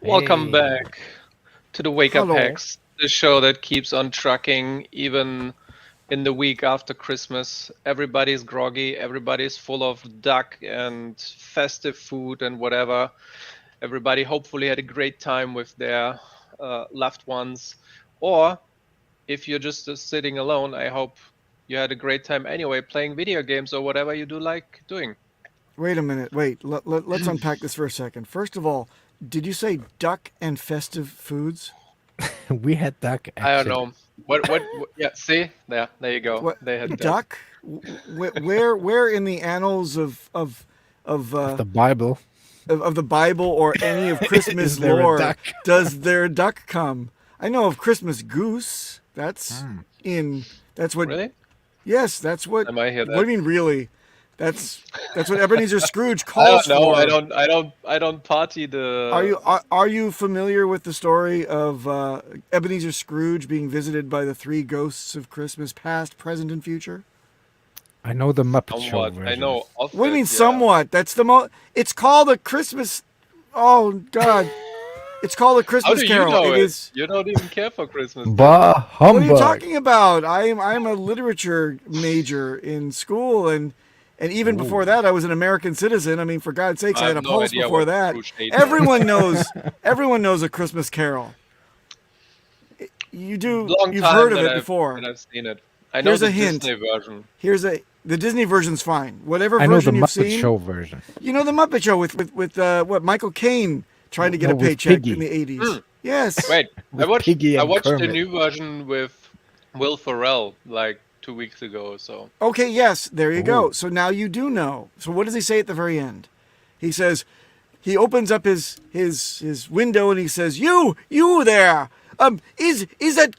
Welcome Hey. back to the Wake Up Hello. Hacks, the show that keeps on trucking even in the week after Christmas. Everybody's groggy, everybody's full of duck and festive food and whatever. Everybody hopefully had a great time with their loved ones. Or if you're just sitting alone, I hope you had a great time anyway playing video games or whatever you do like doing. Wait a minute. Wait. Let's unpack this for a second. First of all, did you say duck and festive foods? We had duck I don't action. know. Yeah, see? There you go. What They had duck. duck? Where in the annals of The Bible. the Bible or any of Christmas Is there a lore duck? does their duck come? I know of Christmas goose. That's That's what. Really? Yes, that's what. I might hear What do that. you mean, really? That's what Ebenezer Scrooge I calls don't know. for. I don't party the. Are you familiar with the story of Ebenezer Scrooge being visited by the three ghosts of Christmas past, present, and future? I know the Muppet Show Somewhat. version. I know of What do you it, mean, yeah. somewhat? That's the It's called a Christmas. Oh God! It's called a How Christmas do you Carol. know It it? is. You don't even care for Christmas. Bah What are you humbug. talking about? I'm a literature major in school, and even before that, I was an American citizen. I mean, for God's sakes, I I had have a no pulse idea before what that. Scrooge ate. Everyone knows a Christmas Carol. You do. Long You've time heard of that it before. that I've seen it. I know Here's the a hint. Disney version. The Disney version's fine. Whatever I know the version you've Muppet seen. Show version. You know the Muppet Show with what Michael Caine trying to get No, a with paycheck Piggy. in the 80s. Yes. Wait, With Piggy I and watched the Kermit. new version with Will Ferrell like 2 weeks ago or so. Okay, yes, there you go. Ooh. So now you do know. So what does he say at the very end? He says, he opens up his window and he says, "You there. Is that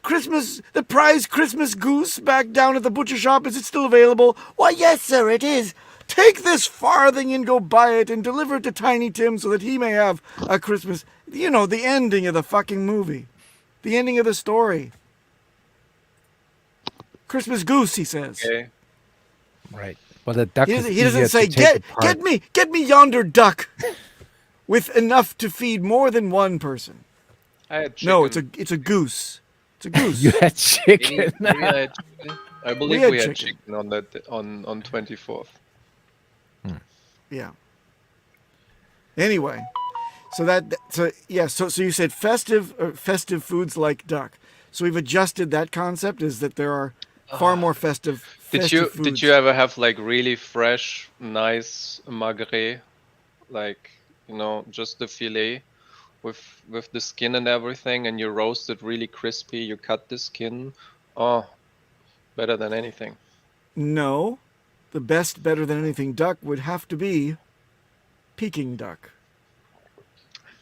the prize Christmas goose back down at the butcher shop? Is it still available?" "Why, yes, sir, it is." "Take this farthing and go buy it and deliver it to Tiny Tim so that he may have a Christmas." You know, the ending of the fucking movie. The ending of the story. Christmas goose, he says. Okay. Right. But a duck is He doesn't easier say, to take apart. get me yonder duck with enough to feed more than one person. I had chicken. No, it's a goose. It's a goose. You had chicken. Maybe I had chicken. I believe had we had chicken. chicken on that on 24th. Yeah. Anyway, so you said festive foods like duck. So we've adjusted that concept is that there are far more festive Did foods. you ever have like really fresh, nice magret, like just the fillet with the skin and everything, and you roast it really crispy? You cut the skin. Oh, better than anything. No. The best better than anything duck would have to be Peking duck.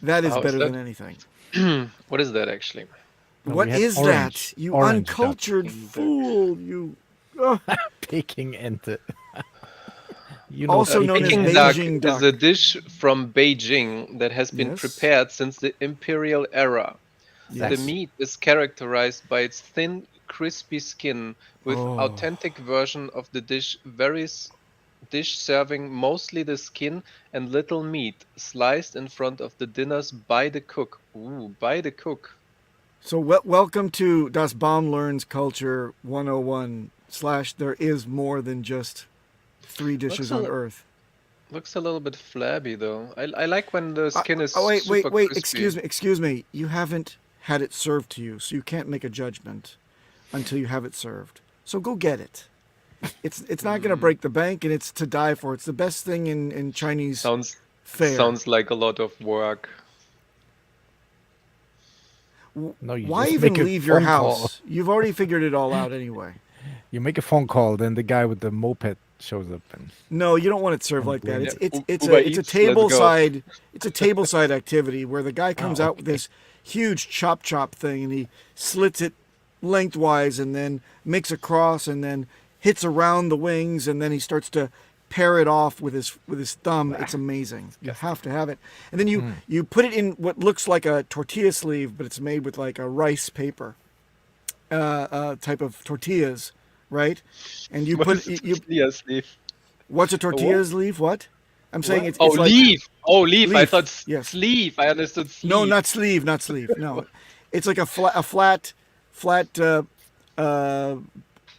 That is How is better that? than anything. What is that actually? No, What we had is orange- that? You orange duck. uncultured Peking duck. fool. You. Peking ente. You Also known as Peking Beijing duck duck. is a dish from Beijing that has been Yes. prepared since the imperial era. Yes. The meat is characterized by its thin, crispy skin, with Oh. authentic version of the dish varies dish serving mostly the skin and little meat, sliced in front of the dinners by the cook. Ooh, by the cook. So welcome to Das Baum Learns Culture 101 / there is more than just 3 dishes on Looks a- Earth. Looks a little bit flabby though. I like when the skin is wait, super crispy. excuse me. You haven't had it served to you, so you can't make a judgment until you have it served. So go get it. It's not going to break the bank, and it's to die for. It's the best thing in Chinese Sounds fare. sounds like a lot of work. No, you Why just even make a leave your phone call. house? You've already figured it all out anyway. You make a phone call, then the guy with the moped shows up. And No, you don't want it served like that. Yeah, It's Uber a Eats, let's it's a tableside activity where the guy comes out with this huge chop thing and he slits it lengthwise and then makes a cross and then hits around the wings and then he starts to pare it off with his thumb. It's amazing. You have to have it. And then you put it in what looks like a tortilla sleeve, but it's made with like a rice paper type of tortillas, right? And you What put is you tortilla sleeve? what's a tortilla sleeve? What? I'm saying it's Oh, like leaf. Oh, leaf. I Leaf, thought yes. sleeve. I understood sleeve. no, not sleeve, not sleeve. No, it's like a flat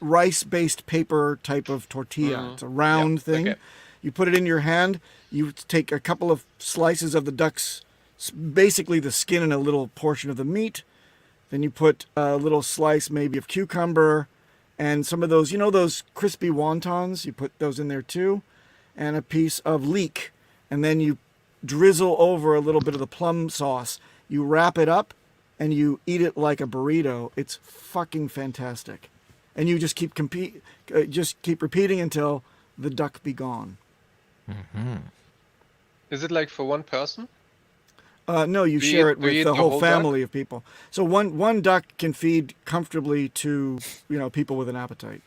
rice-based paper type of tortilla. It's a round thing. Okay. You put it in your hand. You take a couple of slices of the duck's, basically the skin and a little portion of the meat. Then you put a little slice maybe of cucumber and some of those, those crispy wontons. You put those in there too, and a piece of leek. And then you drizzle over a little bit of the plum sauce. You wrap it up and you eat it like a burrito. It's fucking fantastic. And you just keep repeating until the duck be gone. Is it like for one person? No, you Do share you- it do you with eat the the whole whole duck? family of people. So one duck can feed comfortably to people with an appetite.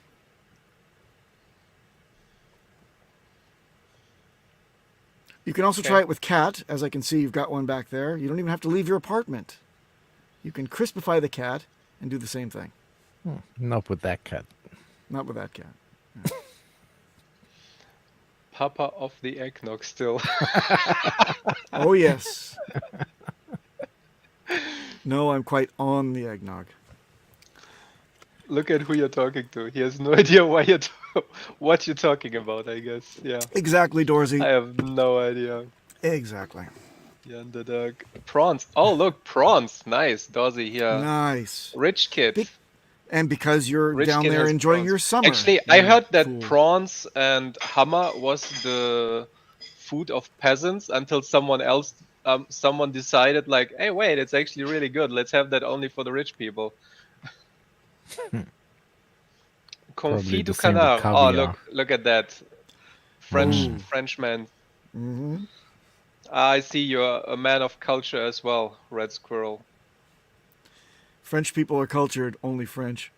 You can also try it with cat, as I can see you've got one back there. You don't even have to leave your apartment. You can crispify the cat and do the same thing. Not with that cat. Not with that cat. Papa of the eggnog still. Oh yes. No, I'm quite on the eggnog. Look at who you're talking to. He has no idea what you're talking about, I guess. Yeah. Exactly, Dorsey. I have no idea. Exactly. The underdog. Prawns. Oh, look, prawns. Nice. Dorsey here. Nice. Rich kid. Big- And because you're Rich down kid there has enjoying prawns. your summer. Actually, I heard that fool. prawns and hammer was the food of peasants until someone decided like, hey, wait, it's actually really good. Let's have that only for the rich people. Probably Confit du the same with canard. Oh, caviar. look at that. Frenchman. Mm-hmm. I see you're a man of culture as well, Red Squirrel. French people are cultured, only French.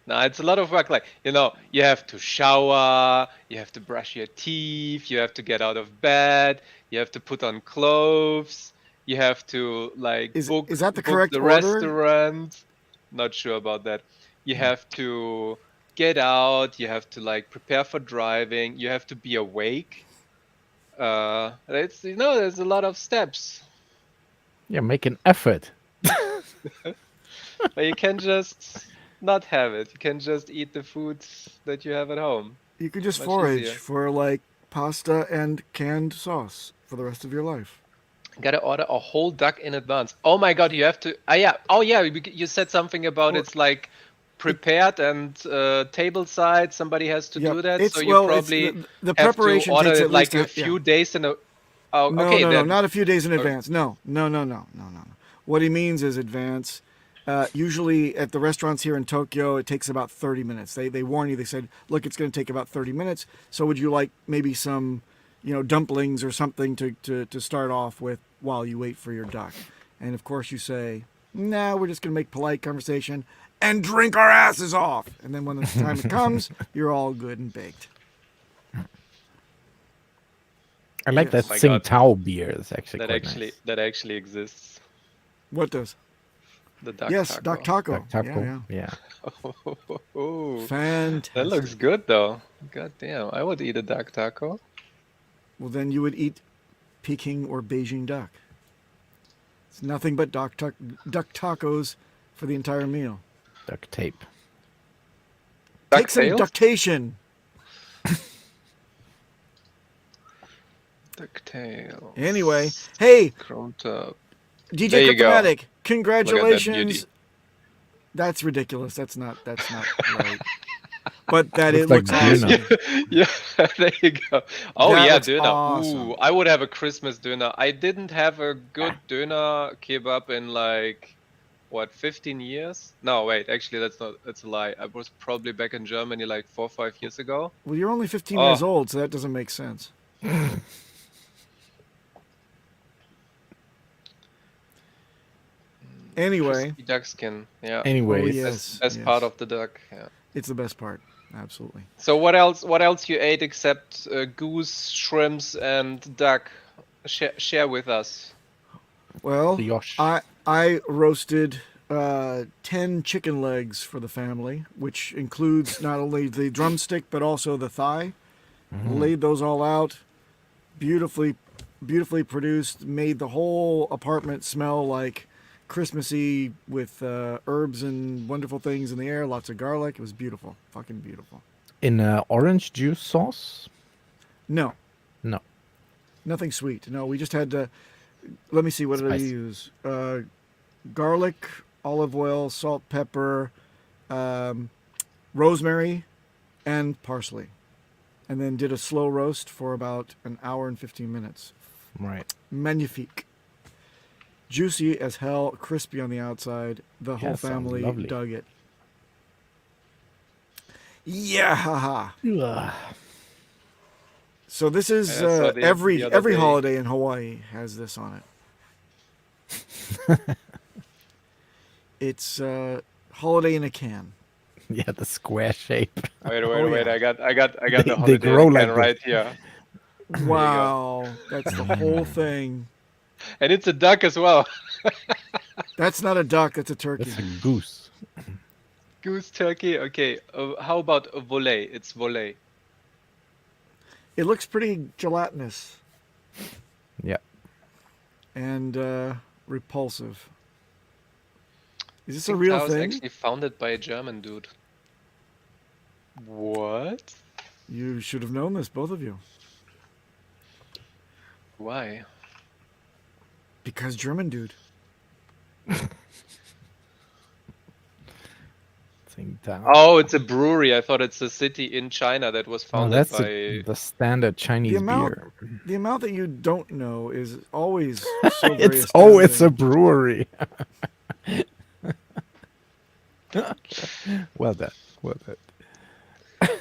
Now it's a lot of work. Like, you have to shower, you have to brush your teeth, you have to get out of bed, you have to put on clothes, you have to book is that the book correct the order? restaurant. Not sure about that. You have to get out, you have to prepare for driving, you have to be awake. It's there's a lot of steps. Yeah, make an effort. But you can just not have it. You can just eat the food that you have at home. You could just Much forage easier. for pasta and canned sauce for the rest of your life. Gotta order a whole duck in advance. Oh my god, you have to. Yeah. Oh yeah, you said something about Well, it's prepared and table side. Somebody has to Yep. do that. It's- So you well, it's probably the have preparation to order takes it at least a few days in a. Oh, No, okay. no, then. not a few days in Okay. advance. No. What he means is advance. Usually at the restaurants here in Tokyo, it takes about 30 minutes. They warn you. They said, look, it's going to take about 30 minutes. So would you like maybe some, dumplings or something to start off with while you wait for your duck? And of course you say, nah, we're just going to make polite conversation and drink our asses off. And then when the time it comes, you're all good and baked. I like Yes. that My Tsing God. Tao beer. It's actually that quite actually nice. that actually exists. What does? The duck Yes, taco. duck taco. Duck taco. Yeah, Yeah. Oh, Fantastic. that looks good though. God damn, I would eat a duck taco. Well, then you would eat Peking or Beijing duck. It's nothing but duck tacos for the entire meal. Duck tape. Take some DuckTales? ductation. DuckTales. Anyway, hey, Chromed up. DJ There you go. Cryptomatic, congratulations. beauty. That's ridiculous. That's not right. But that it Looks looks like awesome. Duna. Yeah, there you go. Oh That yeah, looks döner. awesome. Ooh, I would have a Christmas döner. I didn't have a good döner kebab in 15 years? No, wait, actually that's a lie. I was probably back in Germany 4 or 5 years ago. Well, you're only 15 Oh. years old, so that doesn't make sense. Anyway, Crispy duck skin. Yeah. Anyways, Oh, yes. Best part of the duck. Yeah. it's the best part. Absolutely. So what else you ate except goose, shrimps, and duck? Share with us. Well, the Yosh. I roasted 10 chicken legs for the family, which includes not only the drumstick but also the thigh. Laid those all out, beautifully produced, made the whole apartment smell like Christmassy with herbs and wonderful things in the air, lots of garlic. It was beautiful, fucking beautiful. In orange juice sauce? No, No. nothing sweet. No, we just had let me see, what did I Spice. use? Garlic, olive oil, salt, pepper, rosemary, and parsley. And then did a slow roast for about an hour and 15 minutes. Right. Magnifique. Juicy as hell, crispy on the outside. The whole sounds family lovely. dug it. Yeah, haha. Ugh. So this is I saw the every other day. holiday in Hawaii has this on it. It's holiday in a can. Yeah, the square shape. Wait, Oh, wait. yeah. I got They the holiday grow can like this. right here, Wow, that's the whole thing. and it's a duck as well. That's not a duck, that's a turkey. That's a goose. Goose turkey. Okay. How about a volet? It's volet. It looks pretty gelatinous Yeah. and repulsive. Is this a Tsingtao real is thing? actually founded by a German dude. What? You should have known this, both of you. Why? Because German dude. Tsingtao. Oh, it's a brewery. I thought it's a city in China that was Oh, founded that's by. the standard Chinese amount- beer. The amount that you don't know is always so very It's a astounding. brewery. Well done. Well done.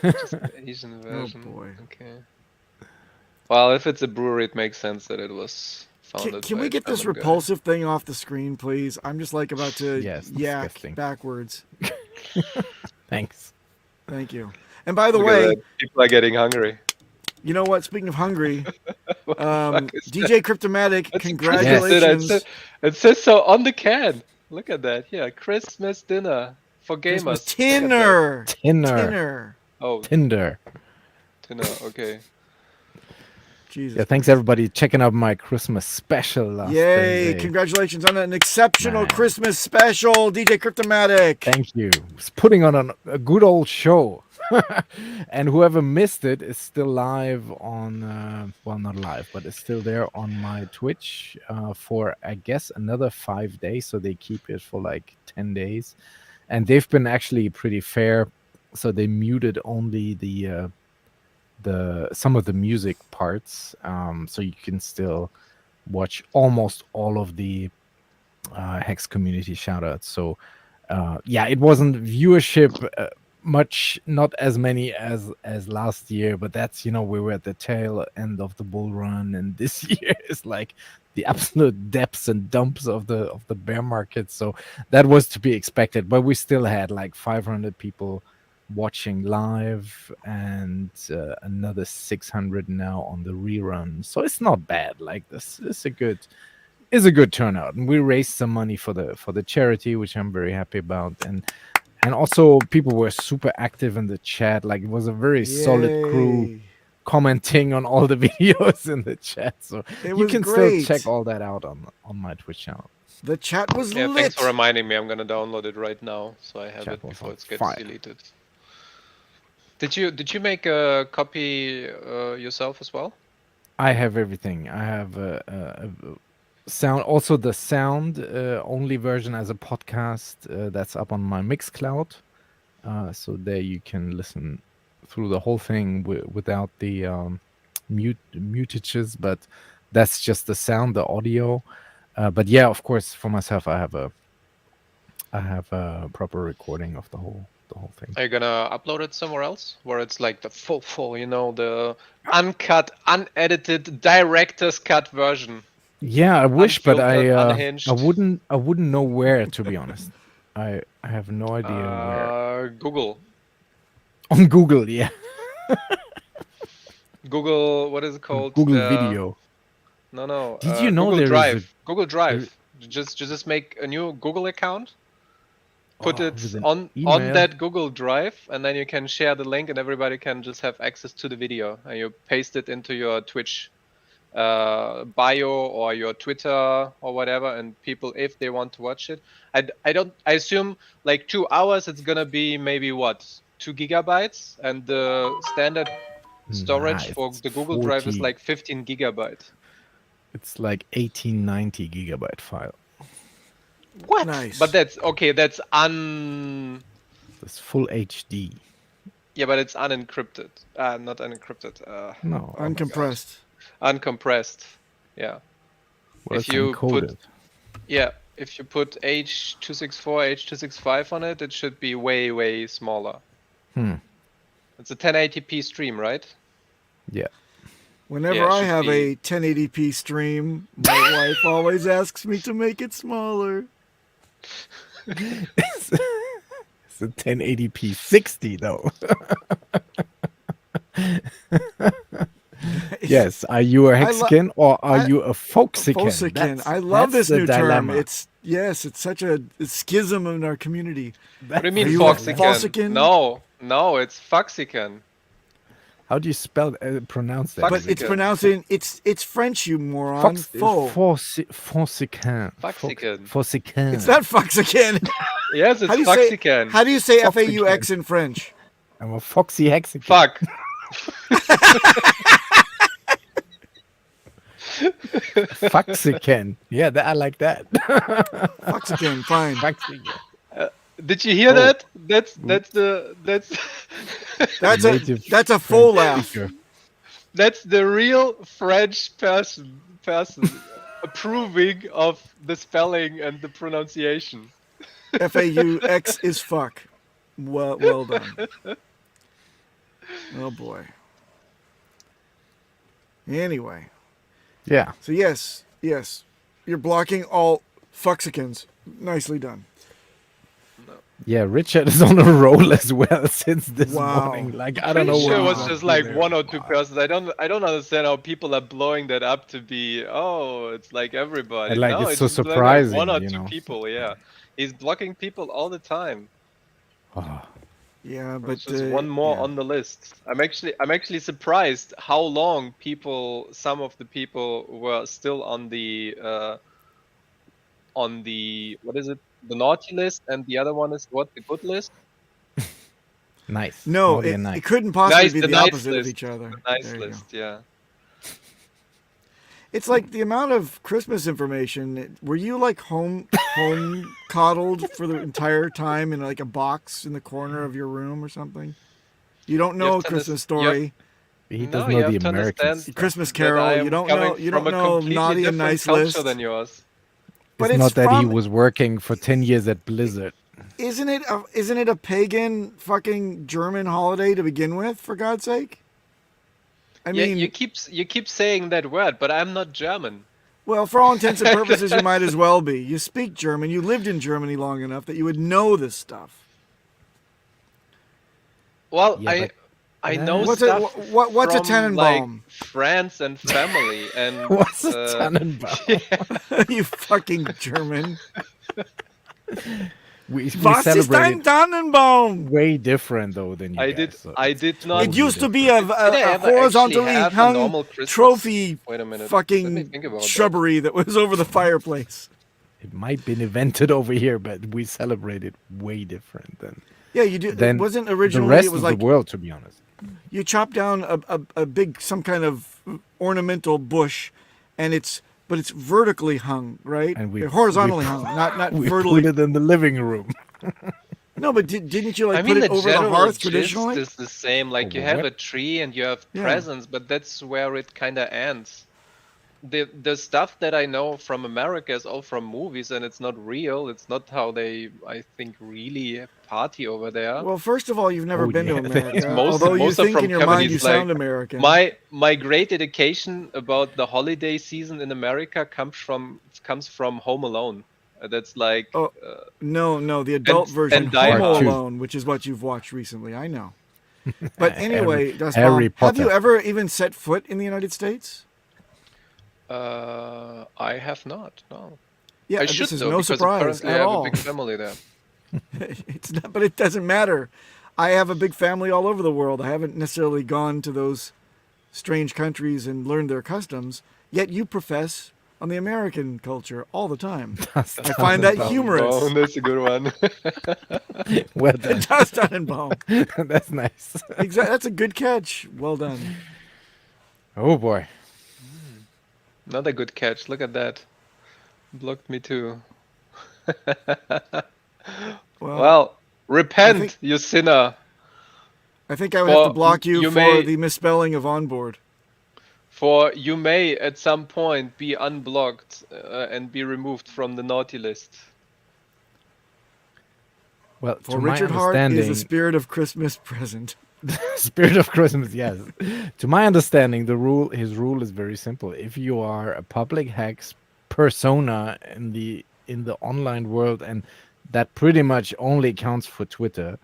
Just the Asian version. boy. Okay. Well, if it's a brewery, it makes sense that it was founded. Can by we a get this German guy. repulsive thing off the screen, please? I'm just like about to Yes, yak disgusting. backwards. Thanks. Thank you. And by the Look at way, that. People are getting hungry. you know what? Speaking of hungry, What the fuck is DJ Cryptomatic, That's congratulations. Christmas dinner. It says so on the can. Look at that. Yeah, Christmas dinner for gamers. Christmas Look at that. tinner. Tinner. Tinner. Oh, Tinder. dinner. Okay. Jesus. Yeah, thanks everybody checking out my Christmas special last Yay! Thursday. Congratulations on an exceptional Man. Christmas special, DJ Cryptomatic. Thank you. It's putting on a good old show. And whoever missed it is still live on, well, not live, but it's still there on my Twitch for, I guess, another 5 days. So they keep it for like 10 days. And they've been actually pretty fair. So they muted only the some of the music parts. So you can still watch almost all of the Hex community shoutouts. So yeah, it wasn't viewership much, not as many as last year, but that's, you know, we were at the tail end of the bull run, and this year is like the absolute depths and dumps of the bear market. So that was to be expected, but we still had like 500 people watching live and another 600 now on the rerun. So it's not bad. Like, this is a good turnout, and we raised some money for the charity, which I'm very happy about. And also people were super active in the chat. Like, it was a very solid crew Yay. commenting on all the videos in the chat. So It you was can great. still check all that out on my Twitch channel. The chat was Yeah, lit. thanks for reminding me. I'm gonna download it right now, so I have Chat it was before on it gets fire. deleted. Did you make a copy yourself as well? I have everything. I have a sound, also the sound only version as a podcast that's up on my Mixcloud. So there you can listen through the whole thing without the mutages, but that's just the sound, the audio. But yeah, of course, for myself, I have a proper recording of the whole thing. Are you gonna upload it somewhere else, where it's like the full, you know, the uncut, unedited, director's cut version? Yeah, I wish, but Unfiltered, I unhinged. wouldn't know where, to be honest. I have no idea where. Google. On Google, yeah. Google, what is it called? Google Video. No. Did you know Google there is Drive? Google Drive. Just make a new Google account. Put it with an on email? that Google Drive, and then you can share the link, and everybody can just have access to the video. And you paste it into your Twitch bio or your Twitter or whatever, and people, if they want to watch it, I assume like 2 hours it's gonna be maybe what, 2 gigabytes, and the standard storage Nah, for it's the Google Drive is 40. like 15 gigabyte. It's like 1890 gigabyte file. What? Nice. But that's okay. That's It's full HD. yeah, but it's unencrypted. Not unencrypted. No, Uncompressed. Uncompressed. Yeah. well, if it's you put encoded. Yeah, if you put H.264, H.265 on it, it should be way, way smaller. It's a 1080p stream, right? Yeah. Whenever Yeah, it I should have be. a 1080p stream, my wife always asks me to make it smaller. It's a 1080p 60 though. Yes. Are you a Hexican or are you a Folksican? Folksican. I love this the new term. dilemma. It's such a schism in our community. What do you mean Are you a Foxican? Foxican? No, it's Foxican. How do you pronounce that? Fuck But it's Foxican. pronouncing it's French, you moron. Faux. Folksican. Foxican. Folksican. It's not Foxican. Yes, it's How do you say Foxican. How do you say Foxican. FAUX in French? I'm a foxy Hexican. Fuck. Foxican. Yeah, I like that. Foxican, fine. Foxican. Did you hear Oh. that? That's that's Native That's a full French laugh. speaker. that's the real French person approving of the spelling and the pronunciation. FAUX is fuck. Well done. Oh boy. Anyway, Yeah. so yes, you're blocking all Foxicans. Nicely done. Yeah, Richard is on a roll as well since this Wow. morning. Like I don't know Pretty sure it what was he's just up like to there. one or two persons. I don't understand how people are blowing that up to be, oh, it's like everybody. And, like, no, it's so just like surprising, one or you two know. people. Yeah, he's blocking people all the time. Oh, Yeah, but It's just one more yeah. on the list. I'm actually surprised how long some of the people were still on the what is it, the naughty list, and the other one is what, the good list? nice. No, Naughty and it nice. couldn't possibly Nice, be the the nice opposite list. of each other. The nice There you go. list, yeah. It's like the amount of Christmas information. Were you like home coddled for the entire time in like a box in the corner of your room or something? You don't You have know to Christmas understand- story, He No, does you know have the to American understand stuff. Christmas that Carol. I You am don't know. coming You don't from a know completely naughty and different nice culture list. than yours. But It's it's not that he from- was working for 10 years at Blizzard. Isn't it a pagan fucking German holiday to begin with? For God's sake. I Yeah, mean, you keep saying that word, but I'm not German. well, for all intents and purposes, you might as well be. You speak German. You lived in Germany long enough that you would know this stuff. Well, Yeah, but I know What's stuff what's a from, Tannenbaum? like, friends and family, and What's a Tannenbaum? You fucking German. We Was ist ein celebrated Tannenbaum? way different though than you I guys. did so I it's did not. It totally used to be different. Did I a ever horizontally actually have a hung normal Christmas? trophy Wait a minute. Let me fucking think about that. shrubbery that was over the fireplace. It might been invented over here, but we celebrated way different than Yeah, you do. It than wasn't the originally. rest It was of like the world, to be honest. you chop down a big some kind of ornamental bush, and it's vertically hung, right? And we- horizontally we- hung, not We vertically. put it in the living room. No, but didn't you like I mean, put it the over the general hearth gist traditionally? is the same. Like, you Over have what? a tree and you have Yeah. presents, but that's where it kind of ends. The stuff that I know from America is all from movies, and it's not real. It's not how they, I think, really party over there. Well, first of all, you've never Oh, been to yeah. America, Most- although you most are think from in your mind you companies like sound American. My great education about the holiday season in America comes from Home Alone. That's like Oh, No, the adult And- version, and Die Home Hard. Alone, which is what you've watched recently. I know. But anyway, Das Harry Bomb, have you Potter. ever even set foot in the United States? I have not. No, Yeah, I this should is though, no because surprise apparently I at have all. a big family there. It's not, but it doesn't matter. I have a big family all over the world. I haven't necessarily gone to those strange countries and learned their customs. Yet you profess on the American culture all the time. Dust I find that Tannenbaum. humorous. Oh, that's a good one. Well done. Dust Tannenbaum. That's nice. Exactly. That's a good catch. Well done. Oh boy. Another good catch. Look at that. Blocked me too. Well, repent, you sinner. I think I would have to For block you, you for may- the misspelling of onboard. For you may at some point be unblocked and be removed from the naughty list. Well, For to my Richard Hart is understanding, a spirit of Christmas present. spirit of Christmas, yes. To my understanding, his rule is very simple. If you are a public hex persona in the online world, and that pretty much only counts for Twitter,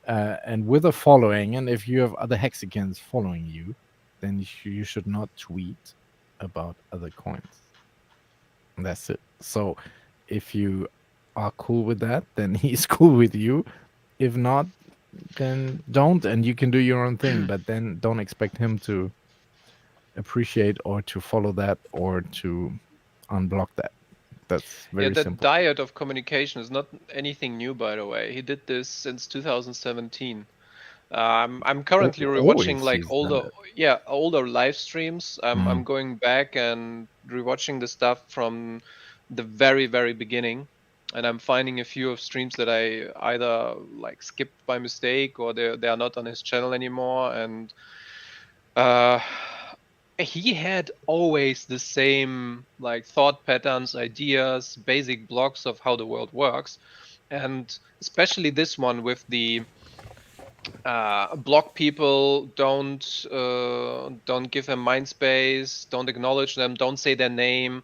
and with a following, and if you have other Hexicans following you, then you should not tweet about other coins. And that's it. So if you are cool with that, then he's cool with you. If not, then don't, and you can do your own thing, but then don't expect him to appreciate or to follow that or to unblock that. That's very that simple. diet of communication is not anything new, by the way. He did this since 2017. I'm currently rewatching Always like he's done older live streams. I'm going back and rewatching the stuff from the very, very beginning, and I'm finding a few of streams that I either like skipped by mistake or they are not on his channel anymore. And he had always the same like thought patterns, ideas, basic blocks of how the world works, and especially this one with the block people, don't give them mind space, don't acknowledge them, don't say their name,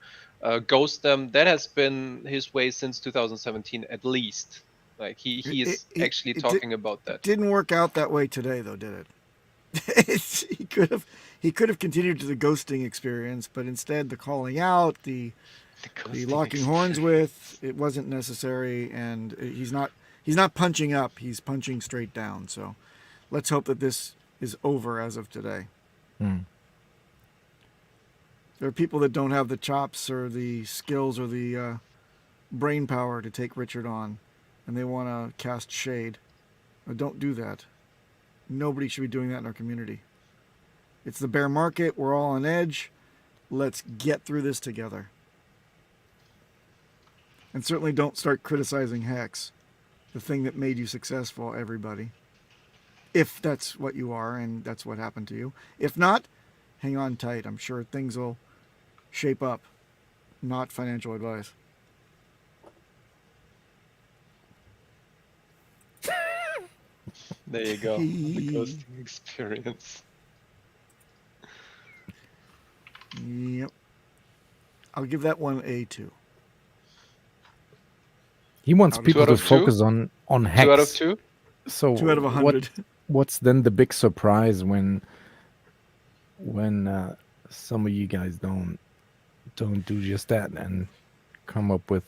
ghost them. That has been his way since 2017 at least. Like he is actually talking about that. Didn't work out that way today, though, did it? He could have continued to the ghosting experience, but instead the calling out, the locking horns with, it wasn't necessary, and he's not punching up, he's punching straight down. So let's hope that this is over as of today. There are people that don't have the chops or the skills or the brain power to take Richard on, and they want to cast shade. Don't do that. Nobody should be doing that in our community. It's the bear market. We're all on edge. Let's get through this together. And certainly don't start criticizing Hex, the thing that made you successful, everybody. If that's what you are and that's what happened to you. If not, hang on tight. I'm sure things will shape up. Not financial advice. There you go. The ghosting experience. Yep. I'll give that one a 2. He wants Two people out to of two? focus on Hex. 2 out of 2? So 2 out of 100. what's then the big surprise when some of you guys don't do just that and come up with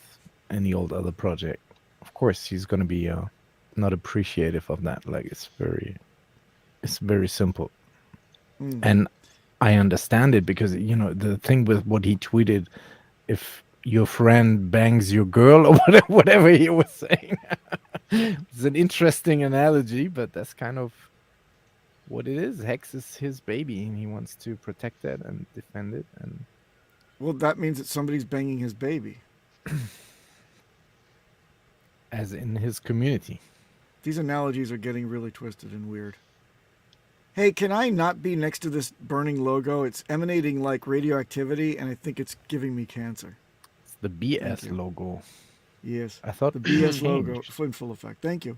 any old other project? Of course, he's going to be not appreciative of that. Like it's very simple, and I understand it because the thing with what he tweeted, if your friend bangs your girl or whatever he was saying. It's an interesting analogy, but that's kind of what it is. Hex is his baby, and he wants to protect that and defend it. And Well, that means that somebody's banging his baby. as in his community. These analogies are getting really twisted and weird. Hey, can I not be next to this burning logo? It's emanating like radioactivity, and I think it's giving me cancer. It's the BS logo. Yes. I thought The BS logo, changed. in full effect. Thank you.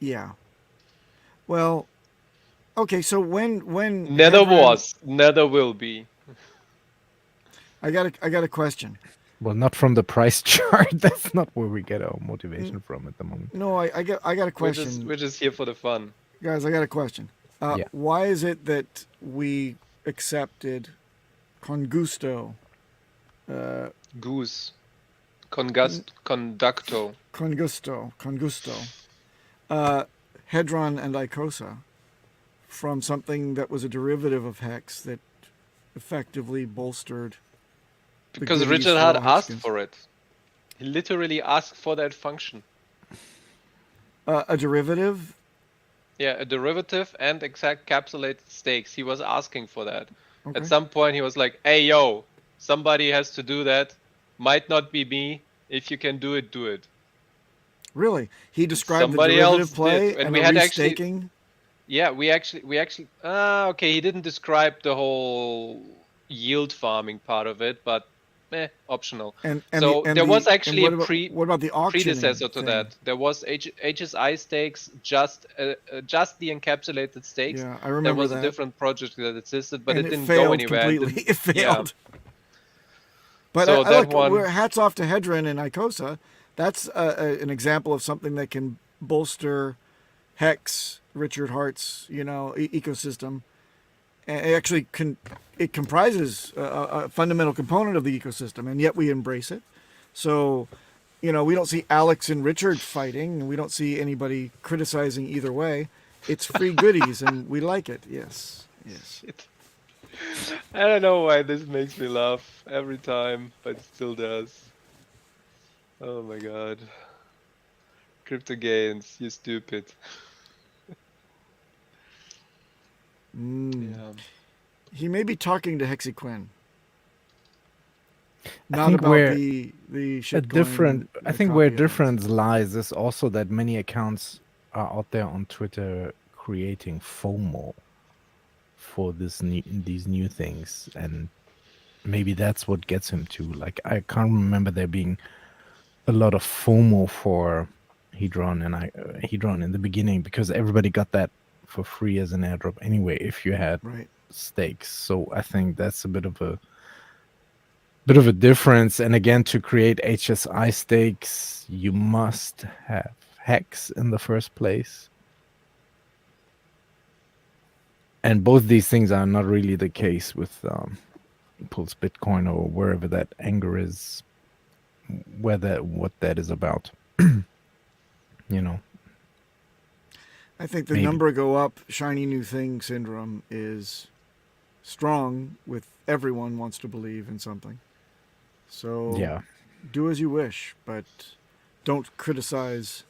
Yeah. Well, okay. So when Neither Hedron- was, neither will be. I got a question. Well, not from the price chart. That's not where we get our motivation from at the moment. No, I got a question. We're just here for the fun. Guys, I got a question. Yeah. Why is it that we accepted con gusto, Goose. Conducto. Hedron and Icosa from something that was a derivative of Hex that effectively bolstered. Because goodies Richard for had all asked Hexicans. for it. He literally asked for that function. A derivative. Yeah, a derivative and exact capsulated stakes. He was asking for that. Okay. At some point, he was like, "Hey, yo, somebody has to do that. Might not be me. If you can do it, do it." Really, he described the Somebody else derivative play did, and and we the had actually, restaking. yeah, we actually. Okay, he didn't describe the whole yield farming part of it, but optional. And So the there was and actually a what about the auctioning predecessor to thing? that. There was HSI stakes, just the encapsulated stakes. Yeah, I There remember was a that. different project that existed, but And it didn't failed go anywhere. completely. It failed. Yeah. But So that look, one, hats off to Hedron and Icosa. That's an example of something that can bolster Hex, Richard Hart's, ecosystem. And it actually it comprises a fundamental component of the ecosystem, and yet we embrace it. So, we don't see Alex and Richard fighting, and we don't see anybody criticizing either way. It's free goodies, and we like it. Yes. I don't know why this makes me laugh every time, but it still does. Oh my god. Crypto gains, you stupid. Yeah. He may be talking to Hexicans. I Not think about where the a shit different. going. I think where difference lies is also that many accounts are out there on Twitter creating FOMO for these new things, and maybe that's what gets him to. Like, I can't remember there being a lot of FOMO for Hedron and Hedron in the beginning, because everybody got that for free as an airdrop anyway if you had stakes. So I think that's a bit of a difference. And again, to create HSI stakes, you must have Hex in the first place. And both these things are not really the case with Pulse Bitcoin or wherever that anger is, what that is about. I think the number go up, shiny new thing syndrome is strong with everyone wants to believe in something. So do as you wish, but don't criticize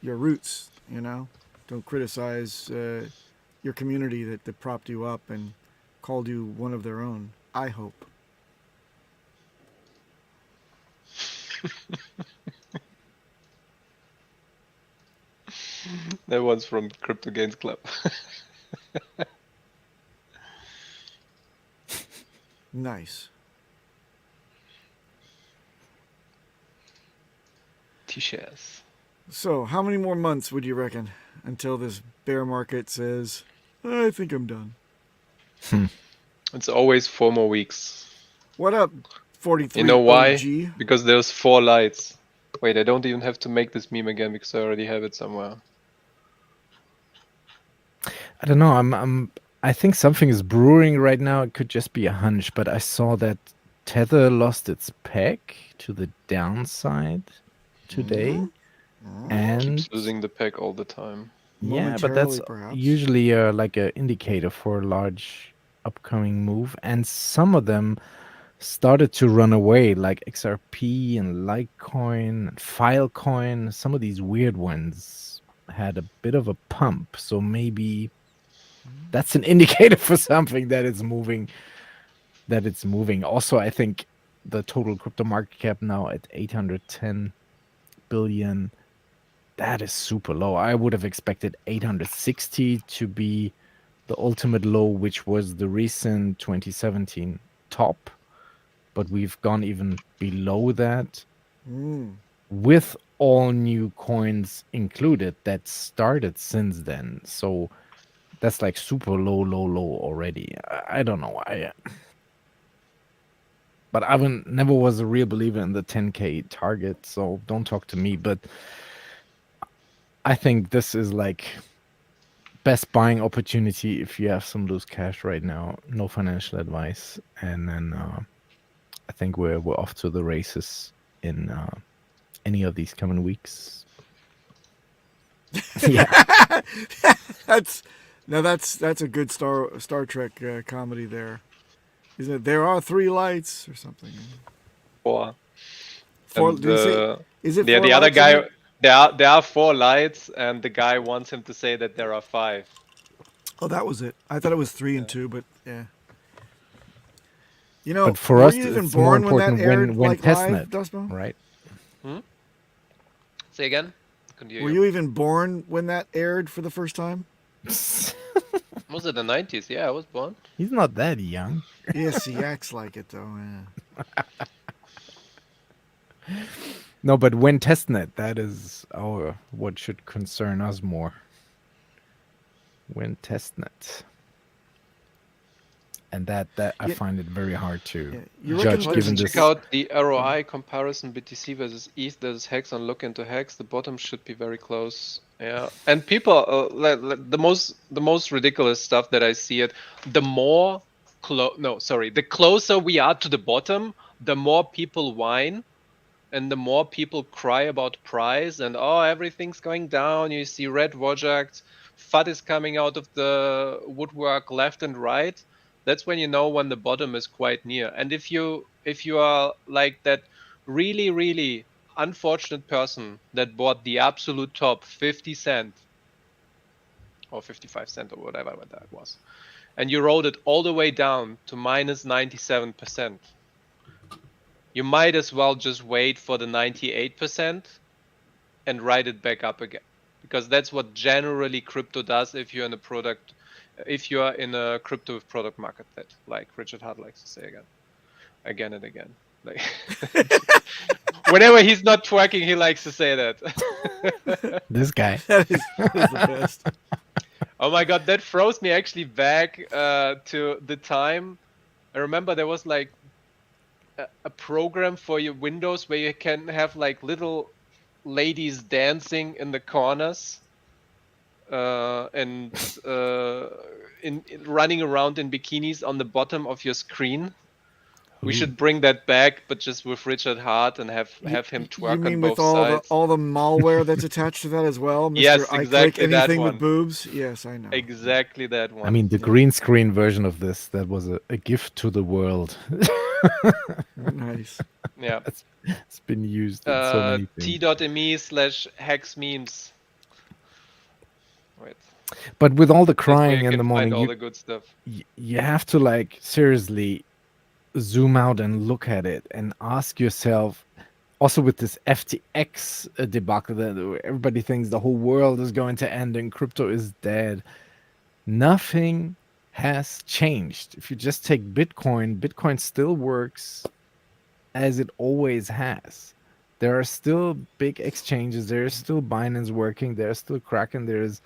your roots, Don't criticize your community that propped you up and called you one of their own, I hope. That one's from Crypto Gains Club. Nice. T-shares. So, how many more months would you reckon until this bear market says, I think I'm done? It's always 4 more weeks. What up, 43 You know why? OG? Because there's 4 lights. Wait, I don't even have to make this meme again because I already have it somewhere. I don't know. I think something is brewing right now. It could just be a hunch, but I saw that Tether lost its peg to the downside today. And keeps losing the peg all the time. Yeah, but that's usually like an indicator for a large upcoming move. And some of them started to run away, like XRP and Litecoin and Filecoin. Some of these weird ones had a bit of a pump, so maybe that's an indicator for something that it's moving. Also, I think the total crypto market cap now at 810 billion. That is super low. I would have expected 860 to be the ultimate low, which was the recent 2017 top. But we've gone even below that with all new coins included that started since then. So that's like super low already. I don't know why. But I never was a real believer in the 10K target, so don't talk to me. But I think this is like best buying opportunity if you have some loose cash right now. No financial advice. And then I think we're off to the races in any of these coming weeks. That's a good Star Trek comedy there. Isn't it? There are 3 lights or something. 4. 4. And Did you say? Is it 4 the other lights in guy, it? there are 4 lights, and the guy wants him to say that there are 5. Oh, that was it. I thought it was 3 and 2, but yeah. You know, But for were us, you even it's more born when that important aired when like live, testnet, Dustbone? right? Say again? Couldn't hear Were you. you even born when that aired for the first time? Was it the 90s? Yeah, I was born. He's not that young. Yes, he acts like it though. Yeah. No, but when testnet, that is what should concern us more. When testnet. And that I Yeah. find it very hard to You judge, reckon Oh, given just this. check out the ROI comparison BTC versus ETH versus Hex and look into Hex. The bottom should be very close. Yeah, and people the most ridiculous stuff that I see it. The more the closer we are to the bottom, the more people whine, and the more people cry about price and everything's going down. You see red Wojak, FUD is coming out of the woodwork left and right. That's when you know when the bottom is quite near. And if you are like that really unfortunate person that bought the absolute top 50 cent or 55 cent or whatever that was, and you rode it all the way down to minus 97%, you might as well just wait for the 98% and ride it back up again, because that's what generally crypto does if you're in a crypto with product market fit, like Richard Hart likes to say again and again. Like whenever he's not twerking, he likes to say that. This guy. That is the best. Oh my god, that froze me actually back to the time. I remember there was like a program for your Windows where you can have like little ladies dancing in the corners and in running around in bikinis on the bottom of your screen. We should bring that back, but just with Richard Hart and have him twerk You mean on with both sides. all the malware that's attached to that as well? Mr. Yes, I exactly click that anything with one. boobs. Yes, I know. Exactly that one. I mean, the green screen version of this, that was a gift to the world. Nice. Yeah. It's been used in so many things. t.me/hex memes. Wait. But with all the That's where crying you in can the find morning, all the good stuff. you have to like seriously zoom out and look at it and ask yourself, also with this FTX debacle that everybody thinks the whole world is going to end and crypto is dead. Nothing has changed. If you just take Bitcoin still works as it always has. There are still big exchanges. There is still Binance working. There's still Kraken. There's,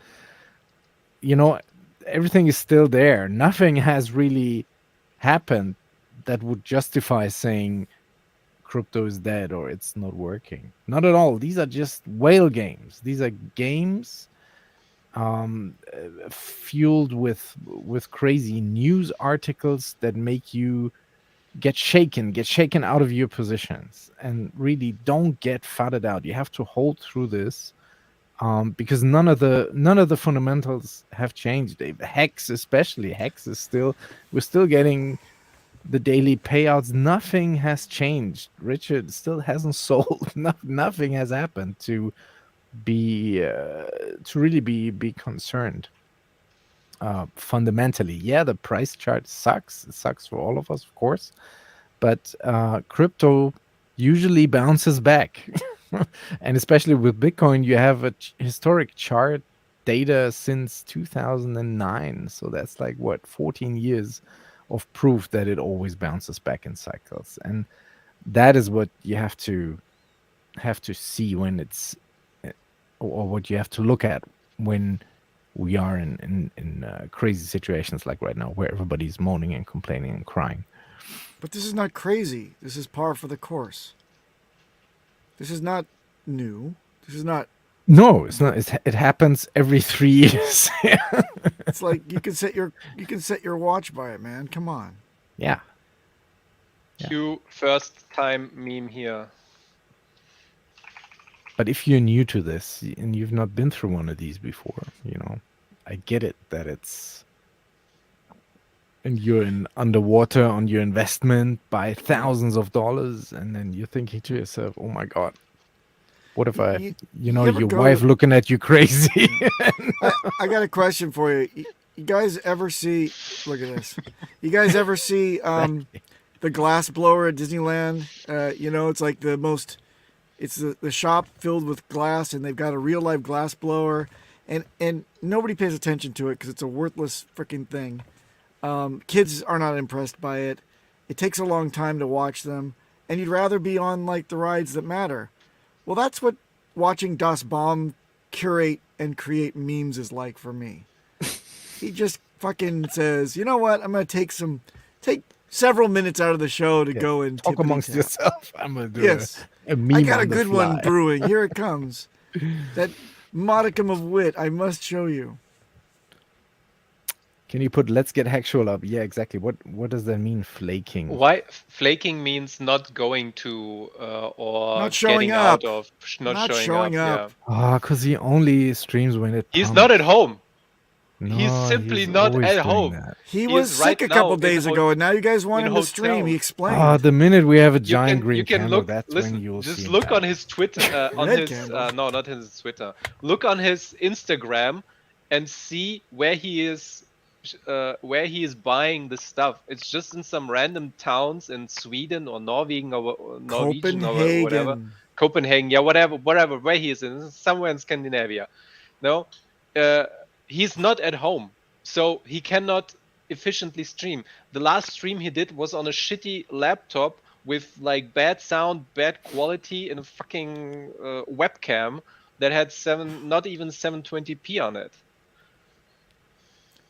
everything is still there. Nothing has really happened that would justify saying crypto is dead or it's not working. Not at all. These are just whale games. These are games fueled with crazy news articles that make you get shaken out of your positions, and really don't get fatted out. You have to hold through this because none of the fundamentals have changed. Hex especially, Hex is we're still getting the daily payouts. Nothing has changed. Richard still hasn't sold. Nothing has happened to really be concerned. Fundamentally, yeah, the price chart sucks. It sucks for all of us, of course, but crypto usually bounces back. And especially with Bitcoin, you have a historic chart data since 2009, so that's like 14 years of proof that it always bounces back in cycles. And that is what you have to see when it's, or what you have to look at when we are in crazy situations like right now, where everybody's moaning and complaining and crying. But this is not crazy. This is par for the course. This is not new. This is not. No, it's not. It happens every 3 years. It's like you can set your watch by it, man. Come on. Yeah. Cue first time meme here. But if you're new to this and you've not been through one of these before, I get it that it's And you're in underwater on your investment by thousands of dollars, and then you're thinking to yourself, "Oh my God, what if I, You ever your go wife to- looking at you crazy?" I got a question for you. You guys ever see? Look at this. You guys ever see the glass blower at Disneyland? It's like the most. It's the shop filled with glass, and they've got a real life glass blower, and nobody pays attention to it because it's a worthless freaking thing. Kids are not impressed by it. It takes a long time to watch them, and you'd rather be on like the rides that matter. Well, that's what watching Das Bomb curate and create memes is like for me. He just fucking says, you know what? I'm gonna take several minutes out of the show to go and talk amongst yourself. I'm gonna do a meme I got a on the good one fly. brewing. Here it comes. That modicum of wit I must show you. Can you put "Let's get Hexual" up? Yeah, exactly. What does that mean? Flaking. Why flaking means not going to or Not showing getting up. out of, not Not showing, showing up. up. Yeah. Ah, because he only streams when it. He's pumps. not at home. No, he's simply he's not always at doing home. that. He He was is sick right a couple now in days ago, and now you guys want in him to stream. hotel. He explained. Ah, the minute we have a giant You green can candle, look. that's Listen, when you'll just see him look on back. his Twitter, on Red his candle. no, not his Twitter. Look on his Instagram and see where he is buying the stuff. It's just in some random towns in Sweden or Norwegian or Norwegian or whatever. Copenhagen. Copenhagen, yeah, whatever, where he is in, somewhere in Scandinavia. No, he's not at home, so he cannot efficiently stream. The last stream he did was on a shitty laptop with like bad sound, bad quality, and a fucking webcam that had not even 720p on it.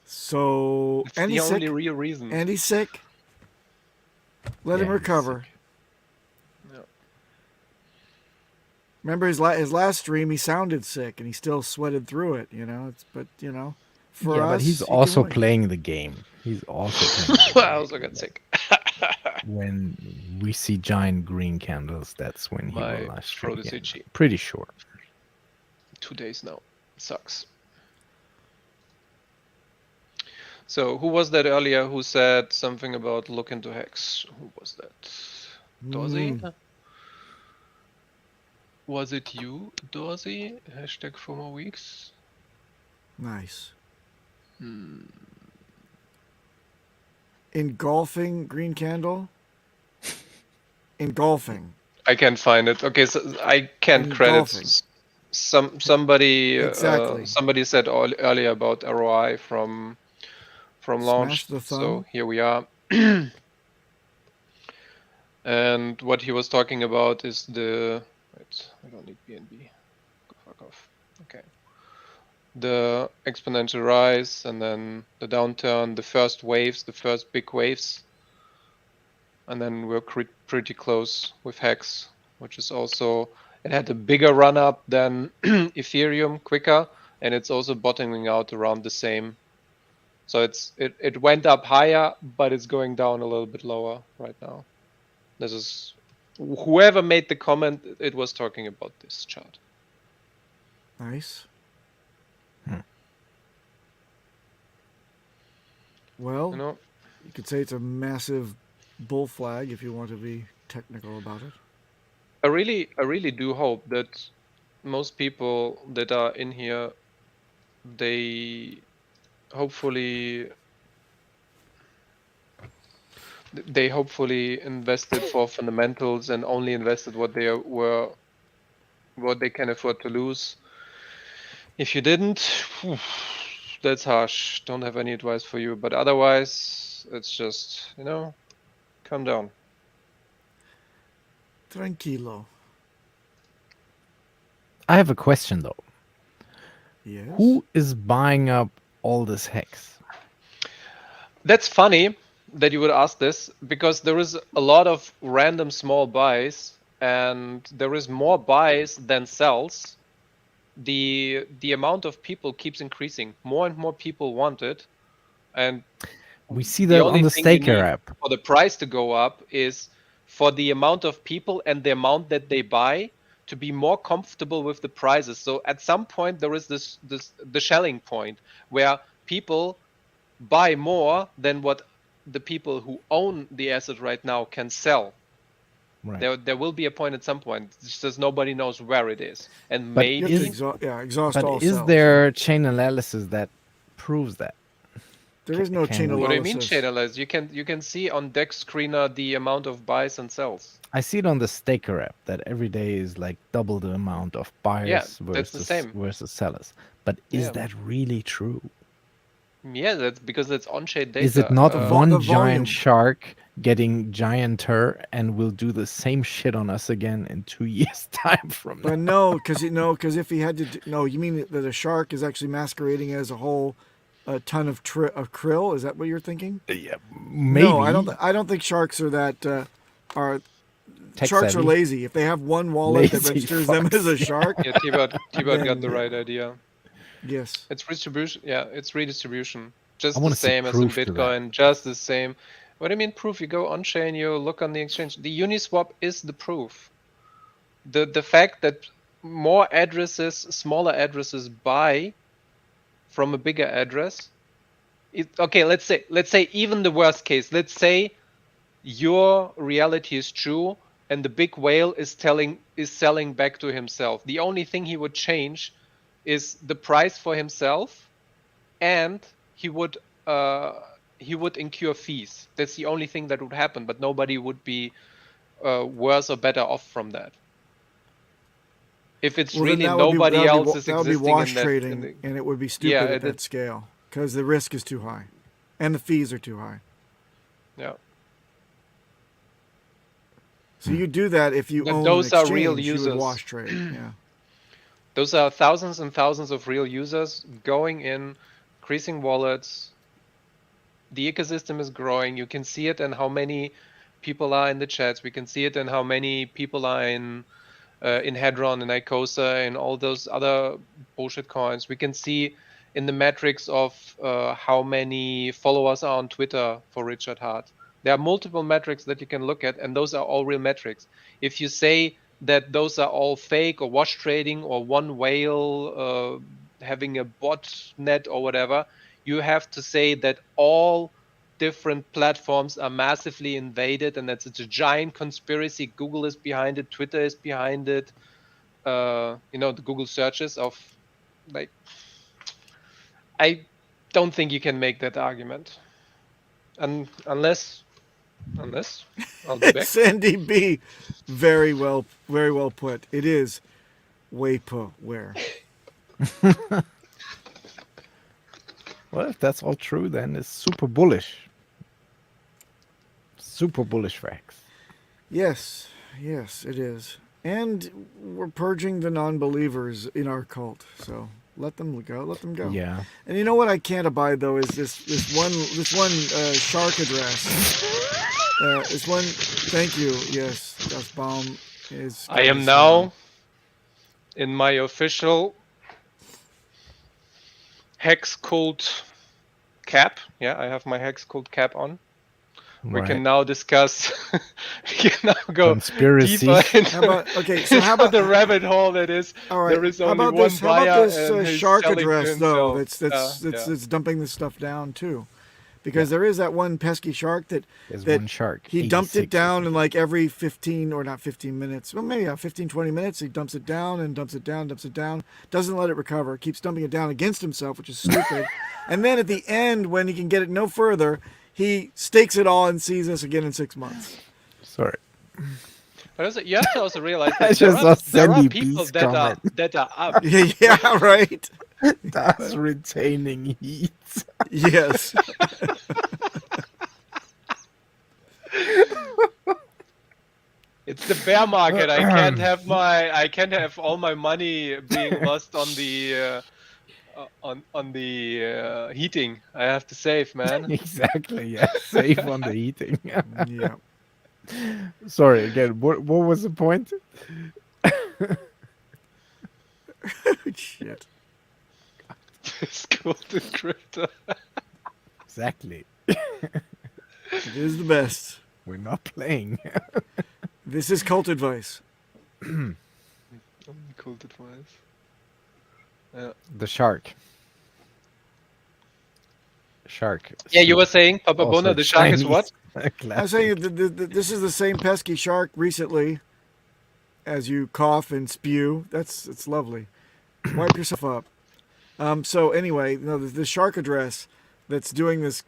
So It's and the he's only sick. real reason. And he's sick. Let him Yeah, he's recover. sick. Yeah. Remember his last stream, he sounded sick, and he still sweated through it. For Yeah, us, but he's he can also wait. playing the game. He's also playing the I game. also got sick. When we see giant green candles, that's when he My will live stream throat is again. itchy. Pretty sure. 2 days now. Sucks. So who was that earlier who said something about look into Hex? Who was that? Dorsey? Was it you, Dorsey? Hashtag 4 more weeks. Nice. Engulfing green candle. Engulfing. I can't find it. Okay, so I can't Engulfing. credit somebody. Exactly. Somebody said earlier about ROI from launch. Smash the thumb. So here we are. And what he was talking about is the. Wait, I don't need BNB. Go fuck off. Okay. The exponential rise and then the downturn, the first waves, the first big waves. And then we're pretty close with Hex, which is also, it had a bigger run up than Ethereum, quicker, and it's also bottoming out around the same. So it went up higher, but it's going down a little bit lower right now. This is, whoever made the comment, it was talking about this chart. Nice. Well, You know, you could say it's a massive bull flag if you want to be technical about it. I really do hope that most people that are in here, they hopefully invested for fundamentals and only invested what they can afford to lose. If you didn't, that's harsh. Don't have any advice for you, but otherwise it's just, calm down. Tranquilo. I have a question though. Yes. Who is buying up all this Hex? That's funny that you would ask this, because there is a lot of random small buys and there is more buys than sells. The amount of people keeps increasing. More and more people want it, and We see that on the thing you Staker need app. for the price to go up is for the amount of people and the amount that they buy to be more comfortable with the prices. So at some point there is the shelling point where people buy more than what the people who own the asset right now can sell. Right. There will be a point at some point. It's just nobody knows where it is, and But You have to maybe exhaust all But is cells. there chain analysis that proves that? There is no Can chain we- what do you mean analysis. chain analysis? You can see on Dex Screener the amount of buys and sells. I see it on the Staker app that every day is like double the amount of buyers that's the same. versus sellers. But is Yeah. that really true? Yeah, that's because it's on-chain data. Is it not the one volume. giant shark getting gianter and will do the same shit on us again in 2 years' time from now? But no, because if he had to, no, you mean that a shark is actually masquerading as a whole ton of krill? Is that what you're thinking? Yeah, maybe. No, I don't think sharks are that are. Tech Sharks are savvy. lazy. If they have one wallet that Lazy registers them as a shark, Yeah, T-Bot got the Then- right idea. yes. It's distribution. Yeah, it's redistribution. Just I the wanna see same as in proof to that. Bitcoin. Just the same. What do you mean proof? You go on-chain, you look on the exchange. The Uniswap is the proof. The fact that more addresses, smaller addresses buy from a bigger address. Okay, let's say even the worst case. Let's say your reality is true and the big whale is selling back to himself. The only thing he would change is the price for himself, and he would incur fees. That's the only thing that would happen, but nobody would be worse or better off from that. If it's Well, really then that would be- nobody that would be else wa- is that would be existing wash in that, trading, and it would be stupid Yeah, at that scale because the risk is too high, and the fees are too high. yeah. So you do that if you But own those an are exchange, real you would users. wash trade. Yeah. Those are thousands and thousands of real users going in, increasing wallets. The ecosystem is growing. You can see it in how many people are in the chats. We can see it in how many people are in Hedron and Icosa and all those other bullshit coins. We can see in the metrics of how many followers are on Twitter for Richard Hart. There are multiple metrics that you can look at, and those are all real metrics. If you say that those are all fake or wash trading or one whale having a botnet or whatever, you have to say that all different platforms are massively invaded and that it's a giant conspiracy. Google is behind it, Twitter is behind it. The Google searches of like, I don't think you can make that argument. Unless I'll be back. Sandy B, very well put. It is way put where. Well, if that's all true, then it's super bullish. Super bullish for Hex. Yes, it is. And we're purging the non-believers in our cult. So let them go. Yeah. And you know what I can't abide though is this one shark address. This one. Thank you. Yes, Das Baum is. I am now in my official Hex cult cap. Yeah, I have my Hex cult cap on. We can now discuss. We can now go Conspiracy. deeper into, How about the rabbit hole that is. All right. There is how only about one this? buyer. How about this and he's shark selling to address though? himself. That's dumping this stuff down too, because there is that one pesky shark that one shark. he dumped 86 it down in like every 15 or not 15 minutes. Well, maybe 15, 20 minutes. He dumps it down and dumps it down, doesn't let it recover. Keeps dumping it down against himself, which is stupid. And then at the end, when he can get it no further, he stakes it all and sees us again in 6 months. Sorry. But also, you have to also realize I that just saw there are Sandy people B's that are up. Yeah, right. That's retaining heat. Yes. It's the bear market. I can't have all my money being lost on the heating. I have to save, man. Exactly. Yeah. Save on the heating. Yeah. Sorry again. What was the point? Shit. It's cool to crypto. Exactly. It is the best. We're not playing. This is cult advice. Cool advice. Yeah. The shark. shark. Yeah, you soup. were saying, Papa Also Bona, the shark is what? Chinese I was saying this is the same pesky shark recently. As you cough and spew, it's lovely. Wipe yourself up. So anyway, the shark address that's doing this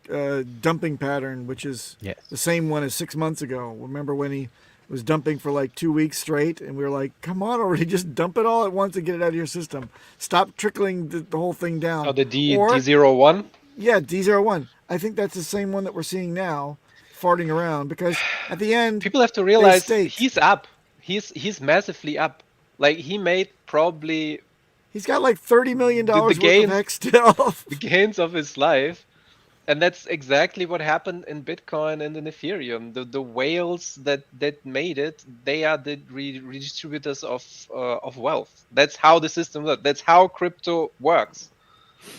dumping pattern, which is Yes. the same one as 6 months ago. Remember when he was dumping for like 2 weeks straight, and we were like, "Come on, already, just dump it all at once and get it out of your system. Stop trickling the whole thing down." Oh, the Or D01? yeah, D01. I think that's the same one that we're seeing now, farting around, because at the end, People have to realize staked. he's up. He's massively up. Like, he made probably he's got like $30 million the worth of gains- hex still. the gains of his life. And that's exactly what happened in Bitcoin and in Ethereum. The whales that made it, they are the redistributors of wealth. That's how the system works. That's how crypto works.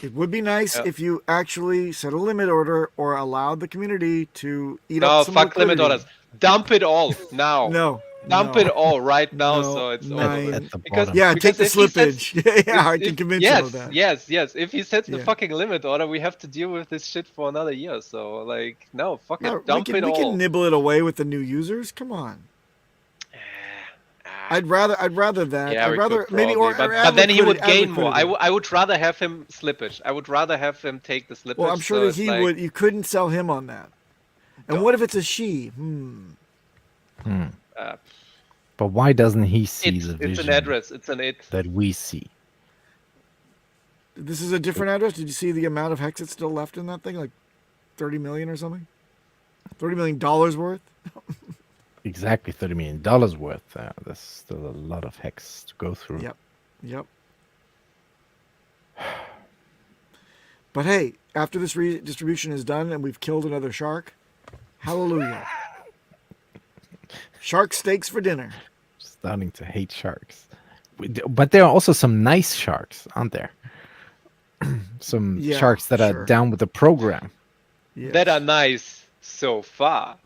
It would be nice Yeah. if you actually set a limit order or allowed the community to eat No, up some fuck limit liquidity. orders. Dump it all now. No. Dump no. it all right now, No, so it's nine. over. At the Because- bottom. Yeah, Because take the if he sets- slippage. yeah, I If- can convince yes, him of that. Yes. If he sets the Yeah. fucking limit order, we have to deal with this shit for another year. So, like, no, fuck No, it. Dump we it all. can nibble it away with the new users. Come on. I'd rather that. Yeah, I'd we rather could maybe probably, or but add then he would liquidity- add gain more. liquidity. I would rather have him slippage. I would rather have him take the slippage. Well, I'm sure so that it's he like, would. You couldn't sell him on that. And what if it's a she? Uh, But why doesn't he see the it's vision an address. It's an it. that we see? This is a different address. Did you see the amount of hex that's still left in that thing? Like 30 million or something? $30 million worth? Exactly $30 million worth. There's still a lot of hex to go through. Yep. But hey, after this redistribution is done and we've killed another shark, hallelujah. Shark steaks for dinner. Starting to hate sharks. But there are also some nice sharks, aren't there? Some Yeah, sharks that sure. are down with the program. Yes. That are nice so far.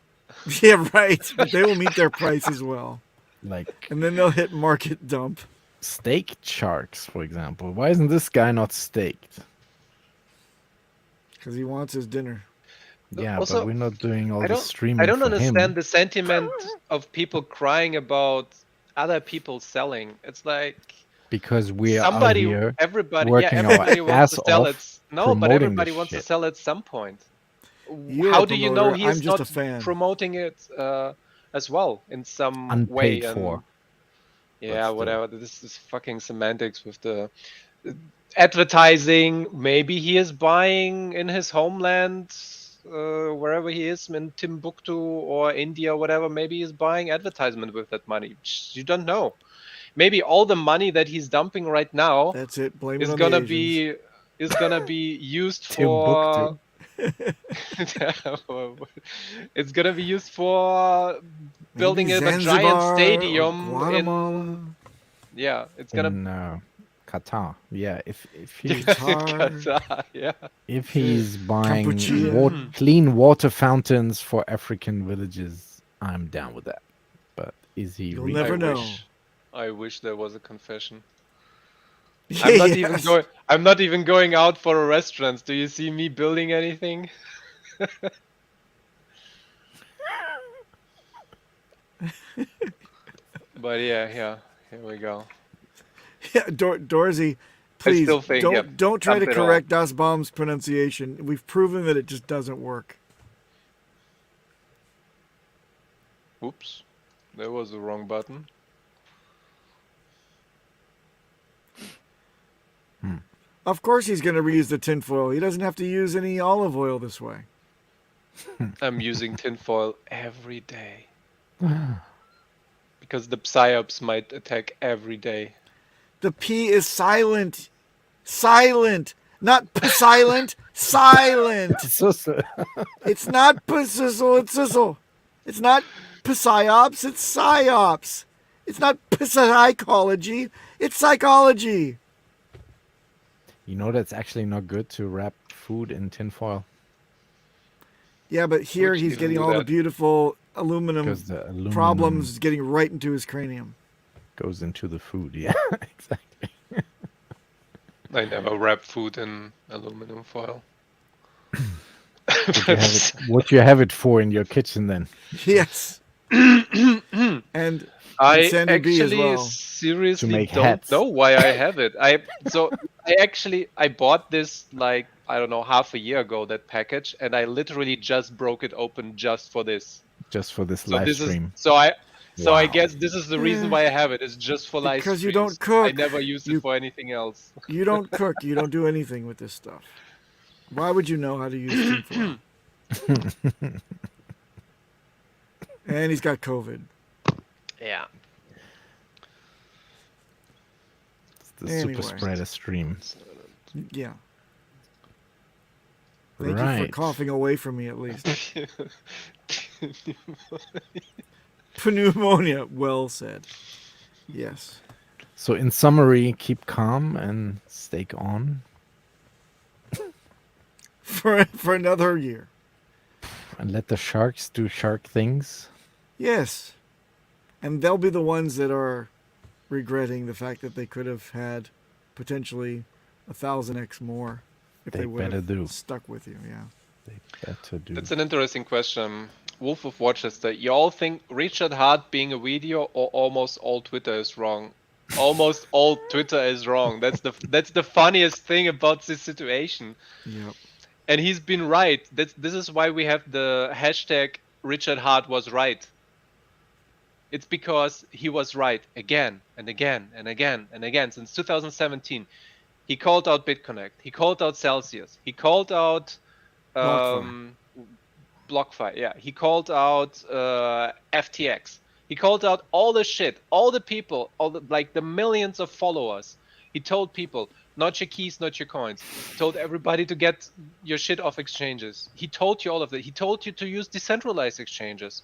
Yeah, right. But they will meet their price as well. Like And then they'll hit market dump. staked sharks, for example. Why isn't this guy not staked? Because he wants his dinner. Yeah, Also, but we're not doing all I the don't- streaming I don't for understand him. the sentiment of people crying about other people selling. It's like Because we are somebody, here. everybody, working our everybody wants to ass sell off it. No, but promoting everybody this wants to shit. sell at some point. You're How a do you know promoter, he's I'm just not a fan. promoting it as well in some Unpaid way? for. Yeah, still. whatever. This is fucking semantics with the advertising. Maybe he is buying in his homeland, wherever he is, in Timbuktu or India, whatever. Maybe he's buying advertisement with that money. You don't know. Maybe all the money that he's dumping right now That's it. Blame it is on gonna the Asians. be used for. Timbuktu. It's gonna be used for building Maybe a giant Zanzibar or stadium. Guatemala. Yeah, it's gonna In Qatar. Yeah, if he's Qatar, yeah. if he's buying Kampuchea. clean water fountains for African villages, I'm down with that. But is he You'll really? never know. I wish there was a confession. Yeah, I'm not even yes. going. I'm not even going out for restaurants. Do you see me building anything? But yeah, here we go. Yeah, Dorsey, please still think, yeah, don't try to dump it all. correct Das Bomb's pronunciation. We've proven that it just doesn't work. Oops, there was the wrong button. Of course he's going to reuse the tinfoil. He doesn't have to use any olive oil this way. I'm using tinfoil every day. Because the psyops might attack every day. The P is silent. Silent. Not silent. Silent. It's not sizzle, it's sizzle. It's not psyops, it's psyops. It's not psychology, it's psychology. You know that's actually not good to wrap food in tinfoil Yeah, but here Would you he's even getting do all the that? beautiful aluminum because the aluminum problems getting right into his cranium. goes into the food. Yeah, exactly. I never wrap food in aluminum foil. What you have it for in your kitchen then? Yes. And I Sandy B as actually well. seriously make don't hats. know why I have it. I bought this like I don't know half a year ago, that package, and I literally just broke it open just for this. Just for this So live this is stream. so I Wow. guess this is the reason why I have it. It's just for live Because you streams. don't cook. I never use it You- for anything else. You don't cook. You don't do anything with this stuff. Why would you know how to use tinfoil? And he's got COVID. Yeah. It's the Anyway. super spreader stream. Yeah. Thank you Right. for coughing away from me at least. Pneumonia. Well said. Yes. So in summary, keep calm and stake on. For another year. And let the sharks do shark things. Yes. And they'll be the ones that are regretting the fact that they could have had potentially 1,000x more if They they would better have do. stuck with you. Yeah. They better do. That's an interesting question. Wolf of Worcester, you all think Richard Hart being a video or almost all Twitter is wrong? Almost all Twitter is wrong. That's the funniest thing about this situation. Yep. And he's been right. This is why we have the hashtag Richard Hart was right. It's because he was right again and again and again and again since 2017. He called out BitConnect. He called out Celsius. He called out BlockFi. Yeah. He called out FTX. He called out all the shit, all the people, the millions of followers. He told people, not your keys, not your coins. He told everybody to get your shit off exchanges. He told you all of that. He told you to use decentralized exchanges.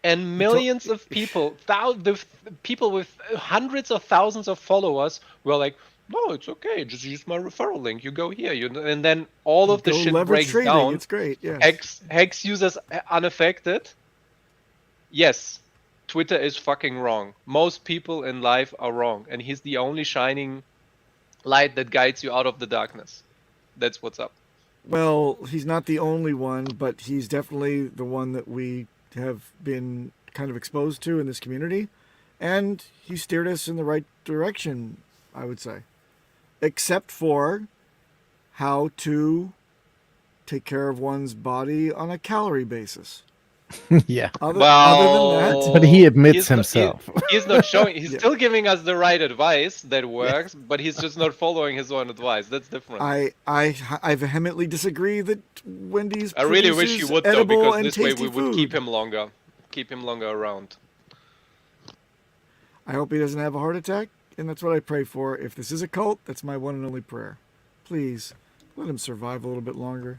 And millions of people, the people with hundreds of thousands of followers were like, no, it's okay. Just use my referral link. You go here. And then all of the Go shit leverage breaks trading. down. It's great. Yes. Hex users unaffected. Yes, Twitter is fucking wrong. Most people in life are wrong. And he's the only shining light that guides you out of the darkness. That's what's up. Well, he's not the only one, but he's definitely the one that we have been kind of exposed to in this community. And he steered us in the right direction, I would say. Except for how to take care of one's body on a calorie basis. Yeah. Other than that, But he admits he's not- himself. He's not showing. He's Yeah. still giving us the right advice that works, but he's just not following his own advice. That's different. I vehemently disagree that Wendy's I really wish he produces would though, edible because and this way tasty we would keep food. him longer around. I hope he doesn't have a heart attack, and that's what I pray for. If this is a cult, that's my one and only prayer. Please, let him survive a little bit longer.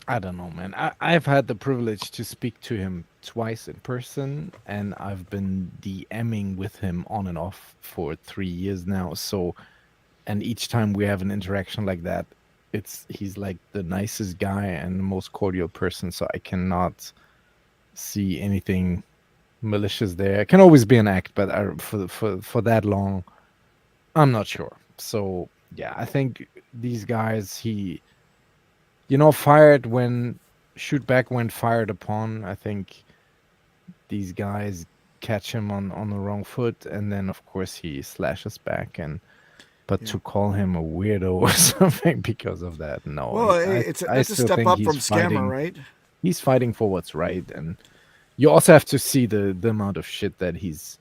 I don't know, man. I've had the privilege to speak to him twice in person, and I've been DMing with him on and off for 3 years now. So, and each time we have an interaction like that, he's like the nicest guy and the most cordial person. So I cannot see anything malicious there. It can always be an act, but for that long, I'm not sure. So yeah, I think these guys, fired when shoot back when fired upon. I think these guys catch him on the wrong foot, and then of course he slashes back. But Yeah. to call him a weirdo or something because of that, no. Well, I it's a still step think up he's from scammer, fighting- right? He's fighting for what's right, and you also have to see the amount of shit that he's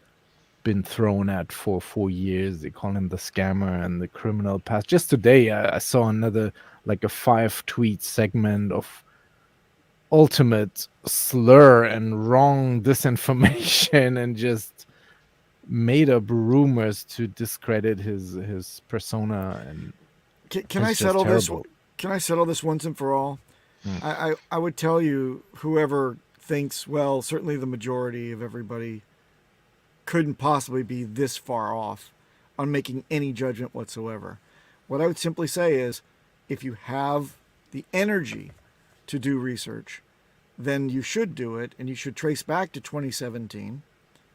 been thrown at for 4 years. They call him the scammer and the criminal past. Just today, I saw another, like a 5-tweet segment of ultimate slur and wrong disinformation and just made up rumors to discredit his persona. And Can I it's just settle this? terrible. Can I settle this once and for all? I would tell you, whoever thinks, well, certainly the majority of everybody couldn't possibly be this far off on making any judgment whatsoever. What I would simply say is, if you have the energy to do research, then you should do it, and you should trace back to 2017,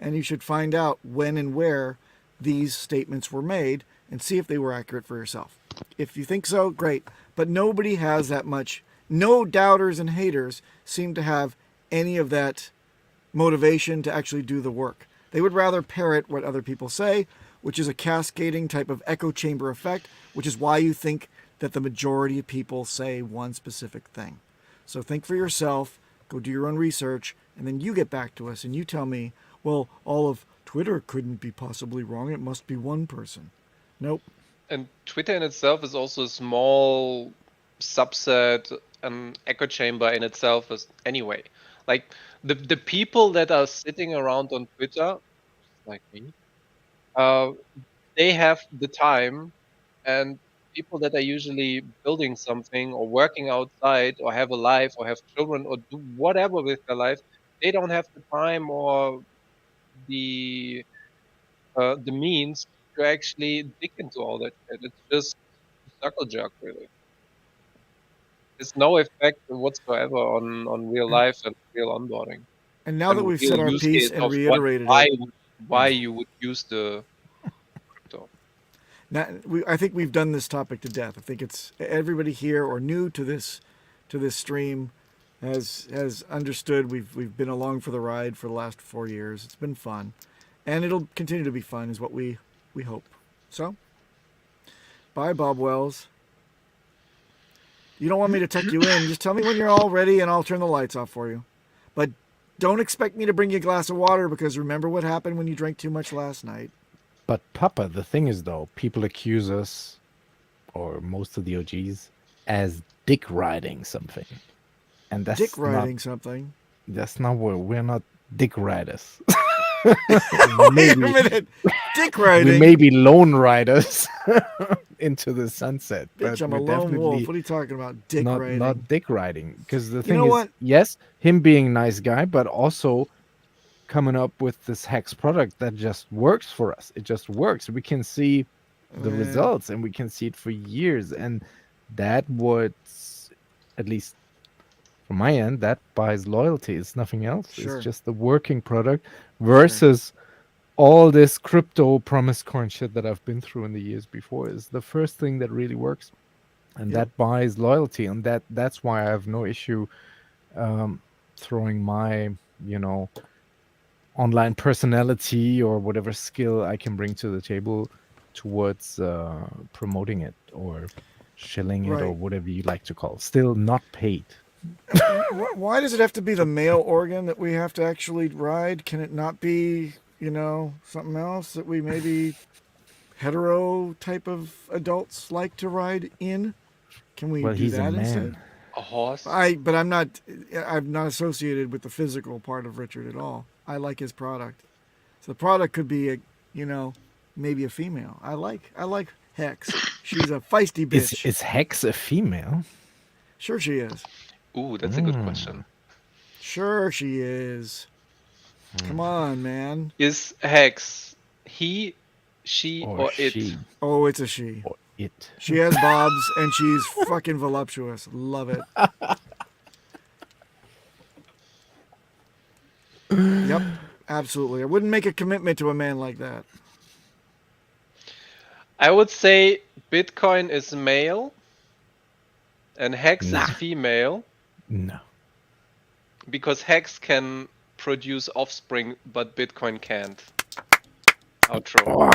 and you should find out when and where these statements were made and see if they were accurate for yourself. If you think so, great. But nobody has that much. No doubters and haters seem to have any of that motivation to actually do the work. They would rather parrot what other people say, which is a cascading type of echo chamber effect, which is why you think that the majority of people say one specific thing. So think for yourself, go do your own research, and then you get back to us and you tell me, well, all of Twitter couldn't be possibly wrong. It must be one person. Nope. And Twitter in itself is also a small subset, an echo chamber in itself is anyway. Like the people that are sitting around on Twitter, like me, they have the time, and people that are usually building something or working outside or have a life or have children or do whatever with their life, they don't have the time or the means to actually dig into all that shit. It's just a circle jerk, really. There's no effect whatsoever on real life and real onboarding. And now that we've real said our use piece case and of reiterated why you would use the crypto. now, I think we've done this topic to death. I think it's everybody here or new to this stream has understood. We've been along for the ride for the last 4 years. It's been fun, and it'll continue to be fun, is what we hope. So, bye, Bob Wells. You don't want me to tuck you in. Just tell me when you're all ready, and I'll turn the lights off for you. But don't expect me to bring you a glass of water, because remember what happened when you drank too much last night. But Papa, the thing is though, people accuse us, or most of the OGs, as dick riding something, and that's Dick riding something. That's not what we're not dick riders. Wait a minute, dick riding. We may be lone riders into the sunset, Bitch, but I'm a we're lone definitely wolf. What are you talking about? Dick riding. not dick riding. Because the thing know is, what? yes, him being a nice guy, but also coming up with this HEX product that just works for us. It just works. We can see the results, and we can see it for years, and that would, at least from my end, that buys loyalty. It's nothing else. Sure. It's just the working product versus all this crypto promise coin shit that I've been through in the years before. Is the first thing that really works, and that buys loyalty, and that's why I have no issue throwing my online personality or whatever skill I can bring to the table towards promoting it or shilling it or whatever you like to call it. Still not paid. Why does it have to be the male organ that we have to actually ride? Can it not be, something else that we maybe hetero type of adults like to ride in? Can we do that instead? A horse? But I'm not associated with the physical part of Richard at all. I like his product. So the product could be maybe a female. I like Hex. She's a feisty bitch. Is Hex a female? Sure she is. Ooh, that's a good question. Sure she is. Come on, man. Is Hex he, she, or it? She. Oh, it's a she. Or it. She has bobs and she's fucking voluptuous. Love it. Yep, absolutely. I wouldn't make a commitment to a man like that. I would say Bitcoin is male and Hex is female. No. Because Hex can produce offspring, but Bitcoin can't. Outro.